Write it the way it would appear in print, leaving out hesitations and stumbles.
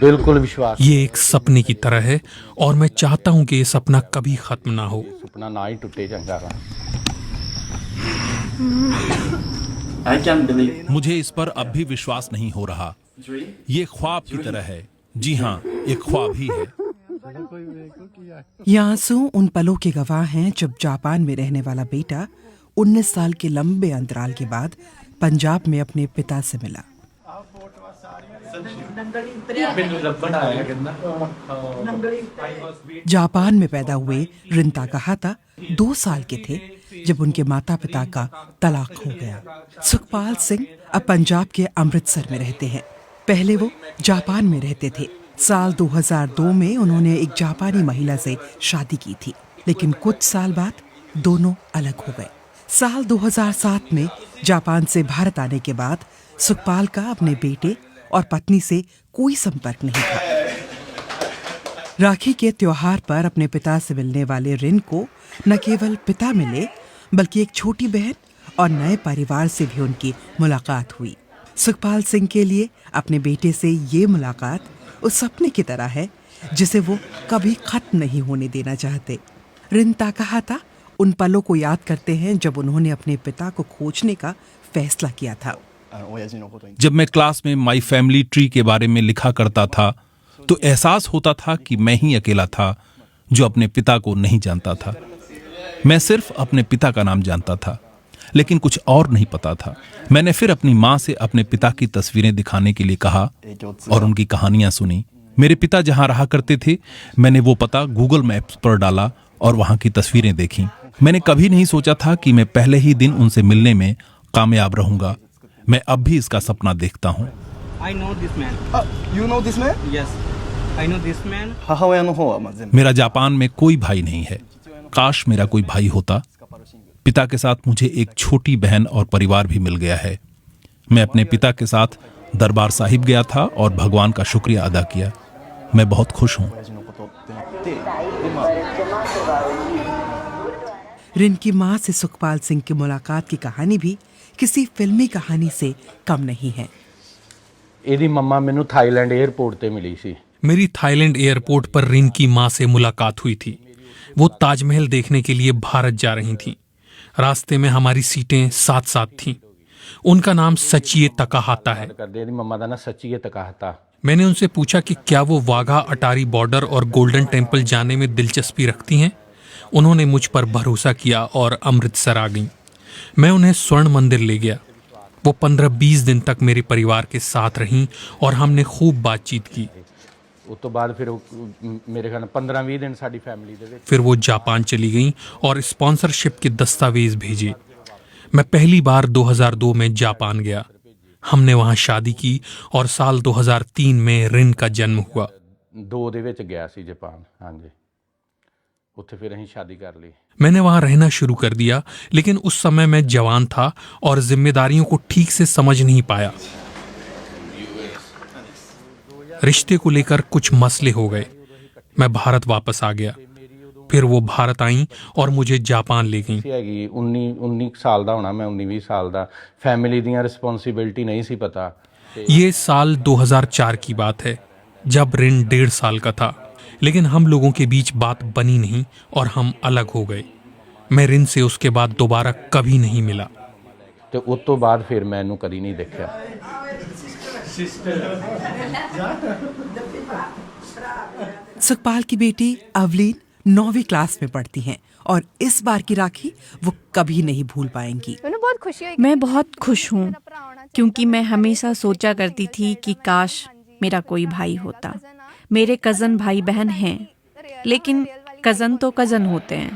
बिल्कुल विश्वास। ये एक सपने की तरह है और मैं चाहता हूं कि ये सपना कभी खत्म ना हो। सपना ना ही टूटे चंगा वा। मुझे इस पर अब भी विश्वास नहीं हो रहा। ये ख्वाब की तरह है। जी हाँ, एक ख्वाब ही है। ये आंसू उन पलों के गवाह हैं जब जापान में रहने वाला बेटा 19 साल के लंबे अंतराल के बाद पंजाब में अपने पिता से मिला। जापान में पैदा हुए रिन ताकाहाता 2 साल के थे जब उनके माता पिता का तलाक हो गया। सुखपाल सिंह अब पंजाब के अमृतसर में रहते हैं। पहले वो जापान में रहते थे। साल 2002 में उन्होंने एक जापानी महिला से शादी की थी, लेकिन कुछ साल बाद दोनों अलग हो गए। साल 2007 में जापान से भारत आने के बाद सुखपाल का अपने बेटे और पत्नी से कोई संपर्क नहीं था। राखी के त्योहार पर अपने पिता से मिलने वाले रिन को न केवल पिता मिले, बल्कि एक छोटी बहन और नए परिवार से भी उनकी मुलाकात हुई। सुखपाल सिंह के लिए अपने बेटे से ये मुलाकात उस सपने की तरह है जिसे वो कभी खत्म नहीं होने देना चाहते। रिन ताकाहाता उन पलों को याद करते हैं जब उन्होंने अपने पिता को खोजने का फैसला किया था। जब मैं क्लास में माई फैमिली ट्री के बारे में लिखा करता था तो एहसास होता था कि मैं ही अकेला था जो अपने पिता को नहीं जानता था। मैं सिर्फ अपने पिता का नाम जानता था, लेकिन कुछ और नहीं पता था। मैंने फिर अपनी माँ से अपने पिता की तस्वीरें दिखाने के लिए कहा और उनकी कहानियां सुनी। मेरे पिता जहां रहा करते थे, मैंने वो पता गूगल मैप्स पर डाला और वहां की तस्वीरें देखी। मैंने कभी नहीं सोचा था कि मैं पहले ही दिन उनसे मिलने में कामयाब रहूंगा। मैं अब भी इसका सपना देखता हूँ। मेरा जापान में कोई भाई नहीं है। काश मेरा कोई भाई होता। पिता के साथ मुझे एक छोटी बहन और परिवार भी मिल गया है। मैं अपने पिता के साथ दरबार साहिब गया था और भगवान का शुक्रिया अदा किया। मैं बहुत खुश हूँ। रिन की माँ से सुखपाल सिंह की मुलाकात की कहानी भी किसी फिल्मी कहानी से कम नहीं है। ਇਹਦੀ मम्मा मैनू थाईलैंड एयरपोर्ट ते मिली सी। मेरी थाईलैंड एयरपोर्ट पर रिन की माँ से मुलाकात हुई थी। वो ताजमहल देखने के लिए भारत जा रही थीं। रास्ते में हमारी सीटें साथ साथ थीं। उनका नाम सचिए तकाहाता है। ਇਹਦੀ मम्मा ਦਾ ना सचिए तकाहाता। मैंने उनसे पूछा कि क्या वो वाघा अटारी बॉर्डर और गोल्डन टेम्पल जाने में दिलचस्पी रखती हैं। उन्होंने मुझ पर भरोसा किया और अमृतसर आ गईं। मैं उन्हें स्वर्ण मंदिर ले गया। वो 15-20 दिन तक मेरे परिवार के साथ रहीं और हमने खूब बातचीत की। उस तो बाद फिर मेरे ख्याल 15-20 दिन साडी फैमिली दे विच। फिर वो जापान चली गईं और स्पॉन्सरशिप के दस्तावेज भेजे। मैं पहली बार 2002 में जापान गया। हमने वहां शादी की और साल 2003 में रिन का जन्म हुआ। 2 ਦੇ ਵਿੱਚ ਗਿਆ ਸੀ जापान। ਹਾਂਜੀ ਉੱਥੇ ਫਿਰ ਅਸੀਂ शादी कर ली। मैंने वहां रहना शुरू कर दिया, लेकिन उस समय मैं जवान था और जिम्मेदारियों को ठीक से समझ नहीं पाया। रिश्ते को लेकर कुछ मसले हो गए। मैं भारत वापस आ गया। फिर वो भारत आईं और मुझे जापान ले गईं। ਹੈਗੀ 19 ਸਾਲ ਦਾ ਹੋਣਾ, मैं 19-20 ਸਾਲ ਦਾ। फैमिली ਦੀਆਂ रिस्पॉन्सिबिलिटी नहीं सी पता। ये साल 2004 की बात है, जब रिन 1.5 साल का था। लेकिन हम लोगों के बीच बात बनी नहीं और हम अलग हो गए। मैं रिन से उसके बाद दोबारा कभी नहीं मिला। ਤੇ ਉਸ ਤੋਂ ਬਾਅਦ ਫਿਰ ਮੈਂ ਇਹਨੂੰ ਕਦੀ ਨਹੀਂ ਦੇਖਿਆ। सुखपाल की बेटी अवलीन 9वीं क्लास में पढ़ती हैं और इस बार की राखी वो कभी नहीं भूल पाएंगी। मैं बहुत खुश हूँ क्योंकि मैं हमेशा सोचा करती थी कि काश मेरा कोई भाई होता। मेरे कज़न भाई बहन हैं, लेकिन कज़न तो कज़न होते हैं।